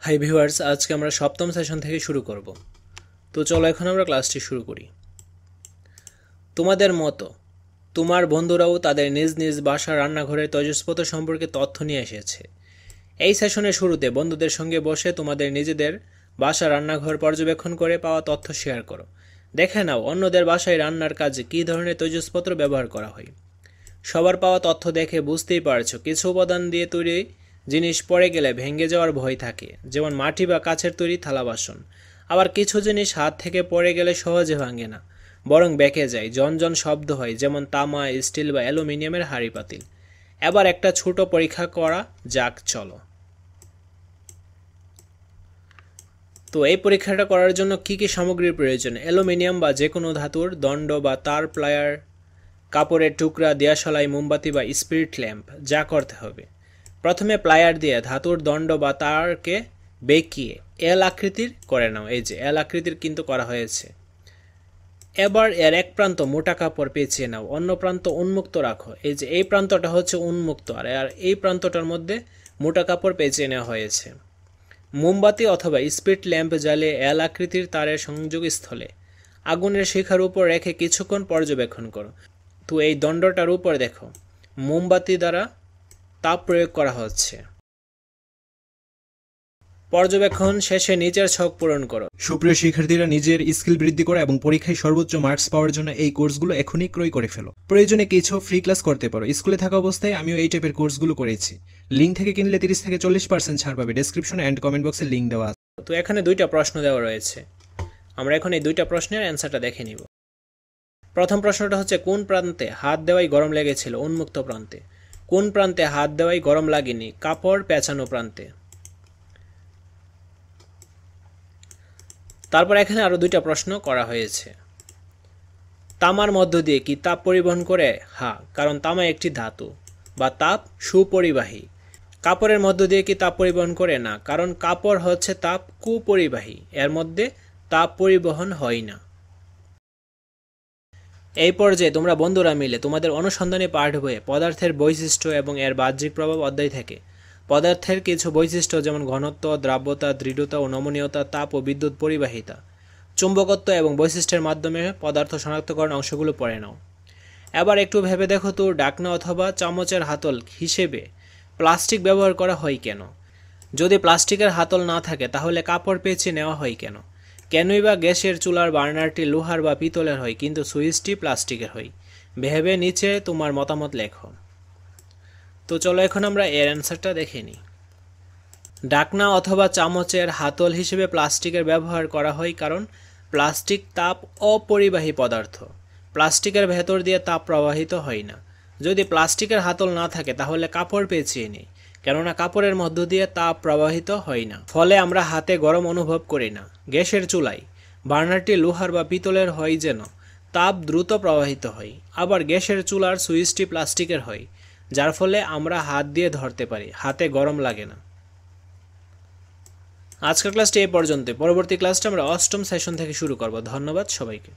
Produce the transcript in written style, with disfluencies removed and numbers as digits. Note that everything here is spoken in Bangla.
হাই ভিউয়ার্স, আজকে আমরা সপ্তম সেশন থেকে শুরু করব। তো চলো এখন আমরা ক্লাসটি শুরু করি। তোমাদের মতো তোমার বন্ধুরাও তাদের নিজ নিজ বাসার রান্নাঘরের তৈজসপত্র সম্পর্কে তথ্য নিয়ে এসেছে। এই সেশনের শুরুতে বন্ধুদের সঙ্গে বসে তোমাদের নিজেদের বাসার রান্নাঘর পর্যবেক্ষণ করে পাওয়া তথ্য শেয়ার করো। দেখে নাও অন্যদের বাসায় রান্নার কাজে কী ধরনের তৈজসপত্র ব্যবহার করা হয়। সবার পাওয়া তথ্য দেখে বুঝতেই পারছো কিছু উপাদান দিয়ে তৈরি জিনিস পড়ে গেলে ভেঙে যাওয়ার ভয় থাকে, যেমন মাটি বা কাচের তৈরি থালা বাসন। আবার কিছু জিনিস হাত থেকে পড়ে গেলে সহজে ভাঙে না, বরং বেঁকে যায়, ঝনঝন শব্দ হয়, যেমন তামা, স্টিল বা অ্যালুমিনিয়ামের হাঁড়ি পাতিল। এবার একটা ছোট পরীক্ষা করা যাক, চলো। তো এই পরীক্ষাটা করার জন্য কি কি সামগ্রীর প্রয়োজন? অ্যালুমিনিয়াম বা যে কোনো ধাতুর দণ্ড বা তার, প্লায়ার, কাপড়ের টুকরা, দিয়াশলাই, মোমবাতি বা স্পিরিট ল্যাম্প। যা করতে হবে, প্রথমে প্লায়ার দিয়ে ধাতুর দণ্ড বা তারকে বেঁকিয়ে এল আকৃতির করে নাও। এই যে এল আকৃতির কিন্তু করা হয়েছে। এবার এর এক প্রান্ত মোটা কাপড় পেঁচিয়ে নাও, অন্য প্রান্ত উন্মুক্ত রাখো। এই যে এই প্রান্তটা হচ্ছে উন্মুক্ত, আর এই প্রান্তটার মধ্যে মোটা কাপড় পেঁচিয়ে নেওয়া হয়েছে। মোমবাতি অথবা স্পিরিট ল্যাম্প জ্বালিয়ে এল আকৃতির তারের সংযোগস্থলে আগুনের শিখার উপর রেখে কিছুক্ষণ পর্যবেক্ষণ করো। তো এই দণ্ডটার উপর দেখো মোমবাতি দ্বারা তাপ প্রয়োগ করা হচ্ছে। পর্যবেক্ষণ শেষে নিচের ছক পূরণ করো। সুপ্রিয় শিক্ষার্থীরা, নিজের স্কিল বৃদ্ধি করা এবং পরীক্ষায় সর্বোচ্চ মার্কস পাওয়ার জন্য এই কোর্সগুলো এখনই ক্রয় করে ফেলো। প্রয়োজনে কিছু ফ্রি ক্লাস করতে পারো। স্কুলে থাকা অবস্থায় আমিও এই টাইপের কোর্সগুলো করেছি। লিঙ্ক থেকে কিনলে 30 থেকে 40% ছাড় পাবে। ডেসক্রিপশন এন্ড কমেন্ট বক্সে লিঙ্ক দেওয়া আছে। তো এখানে দুইটা প্রশ্ন দেওয়া রয়েছে, আমরা এখন এই দুইটা প্রশ্নের অ্যান্সারটা দেখে নিব। প্রথম প্রশ্নটা হচ্ছে, কোন প্রান্তে হাত দেওয়াই গরম লেগেছিল? উন্মুক্ত প্রান্তে। কোন প্রান্তে হাত দেওয়াই গরম লাগেনি? কাপড় পেঁচানো প্রান্তে। তারপর এখানে আরো দুইটা প্রশ্ন করা হয়েছে। তামার মধ্য দিয়ে কি তাপ পরিবহন করে? হ্যাঁ, কারণ তামা একটি ধাতু বা তাপ সুপরিবাহী। কাপড়ের মধ্য দিয়ে কি তাপ পরিবহন করে? না, কারণ কাপড় হচ্ছে তাপ কুপরিবাহী, এর মধ্যে তাপ পরিবহন হয় না। এই পর্যায়ে তোমরা বন্ধুরা মিলে তোমাদের অনুসন্ধানী পাঠ বইয়ে পদার্থের বৈশিষ্ট্য এবং এর বাহ্যিক প্রভাব অধ্যায় থেকে পদার্থের কিছু বৈশিষ্ট্য, যেমন ঘনত্ব, দ্রাব্যতা, দৃঢ়তা ও নমনীয়তা, তাপ ও বিদ্যুৎ পরিবাহিতা, চুম্বকত্ব এবং বৈশিষ্ট্যের মাধ্যমে পদার্থ শনাক্তকরণ অংশগুলো পড়ে নাও। এবার একটু ভেবে দেখো তো, ডাকনা অথবা চামচের হাতল হিসেবে প্লাস্টিক ব্যবহার করা হয় কেন? যদি প্লাস্টিকের হাতল না থাকে তাহলে কাপড় পেঁচিয়ে নেওয়া হয় কেন? কেনই বা গ্যাসের চুলার বার্নারটি লোহার বা পিতলের হয় কিন্তু সুইচটি প্লাস্টিকের হয়? ভেবে নিচে তোমার মতামত লেখো। তো চলো এখন আমরা এর অ্যান্সারটা দেখে নিই। ডাকনা অথবা চামচের হাতল হিসেবে প্লাস্টিকের ব্যবহার করা হয় কারণ প্লাস্টিক তাপ অপরিবাহী পদার্থ। প্লাস্টিকের ভেতর দিয়ে তাপ প্রবাহিত হয় না। যদি প্লাস্টিকের হাতল না থাকে তাহলে কাপড় পেঁচিয়ে নিই, কেননা কাপড়ের মধ্য দিয়ে তাপ প্রবাহিত হয় না, ফলে আমরা হাতে গরম অনুভব করি না। গ্যাসের চুলায় বার্নারটি লোহার বা পিতলের হয় যেন তাপ দ্রুত প্রবাহিত হয়। আবার গ্যাসের চুলার সুইচটি প্লাস্টিকের হয়, যার ফলে আমরা হাত দিয়ে ধরতে পারি, হাতে গরম লাগে না। আজকের ক্লাসটি এই পর্যন্ত। পরবর্তী ক্লাসটা আমরা অষ্টম সেশন থেকে শুরু করব। ধন্যবাদ সবাইকে।